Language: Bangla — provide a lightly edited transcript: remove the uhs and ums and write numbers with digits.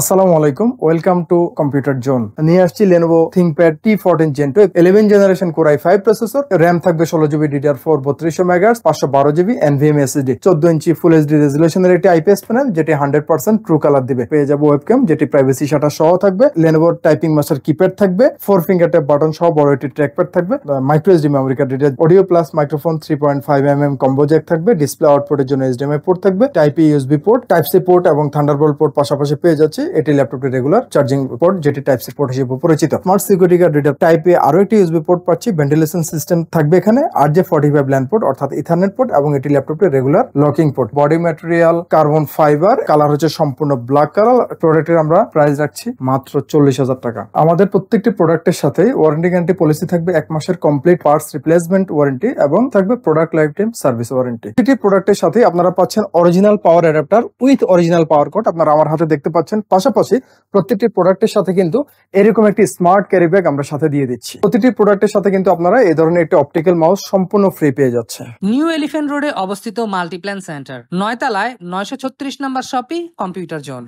আসসালামু আলাইকুম, ওয়েলকাম টু কম্পিউটার জোন। নিয়ে আসছি Lenovo ThinkPad T14 Gen 2 11 generation Core i5 processor, RAM থাকবে 16GB DDR4 3200 MHz 512GB NVMe SSD, 14 ইঞ্চি ফুল এইচডি রেজুলেশনের একটি IPS প্যানেল যেটি 100% ট্রু কালার দিবে। পেয়ে যাবো ওয়েবক্যাম যেটি প্রাইভেসি শাটার সহ থাকবে। Lenovo টাইপিং মাস্টার কিপ্যাড থাকবে, 4 ফিঙ্গার ট্যাপ বাটন সহ বড় একটি ট্র্যাকপ্যাড থাকবে, micro SD memory card, audio plus microphone 3.5mm combo jack থাকবে, ডিসপ্লে আউটপুটের জন্য HDMI পোর্ট থাকবে, type A USB port, type C port এবং থান্ডারবোল্ট পোর্ট পাশাপাশি পেয়ে যাচ্ছে। এটি ল্যাপটপের রেগুলার চার্জিং পোর্ট যেটি টাইপ সি পোর্ট হিসেবে পরিচিত। Smart security card reader type A আরো একটি ইউএসবি পোর্ট পাচ্ছি, ভেন্টিলেশন সিস্টেম থাকবে এখানে, RJ45 ল্যান পোর্ট অর্থাৎ ইথারনেট পোর্ট এবং এটি ল্যাপটপের regular locking port. Body material carbon fibre, colour হচ্ছে সম্পূর্ণ ব্ল্যাক কালার। প্রোডাক্টের আমরা প্রাইস রাখছি মাত্র 40,000 টাকা। আমাদের প্রত্যেকটি প্রোডাক্টের সাথে ওয়ারেন্টি গ্যারান্টি পলিসি থাকবে 1 মাসের কমপ্লিট পার্টস রিপ্লেসমেন্ট ওয়ারেন্টি এবং থাকবে product life time service warranty. প্রতিটি প্রোডাক্টের সাথে আপনারা পাচ্ছেন original power adapter with original power cord, আপনারা আমার হাতে দেখতে পাচ্ছেন। পাশাপাশি প্রত্যেকটি প্রোডাক্টের সাথে কিন্তু এরকম একটি স্মার্ট ক্যারি ব্যাগ আমরা সাথে দিয়ে দিচ্ছি। প্রতিটি প্রোডাক্টের সাথে কিন্তু আপনারা এই ধরনের একটি অপটিক্যাল মাউস সম্পূর্ণ ফ্রি পেয়ে যাচ্ছে। নিউ এলিফ্যান্ট রোডে অবস্থিত মাল্টিপ্ল্যান সেন্টার, 9 তলায় 936 নম্বর শপি কম্পিউটার জোন।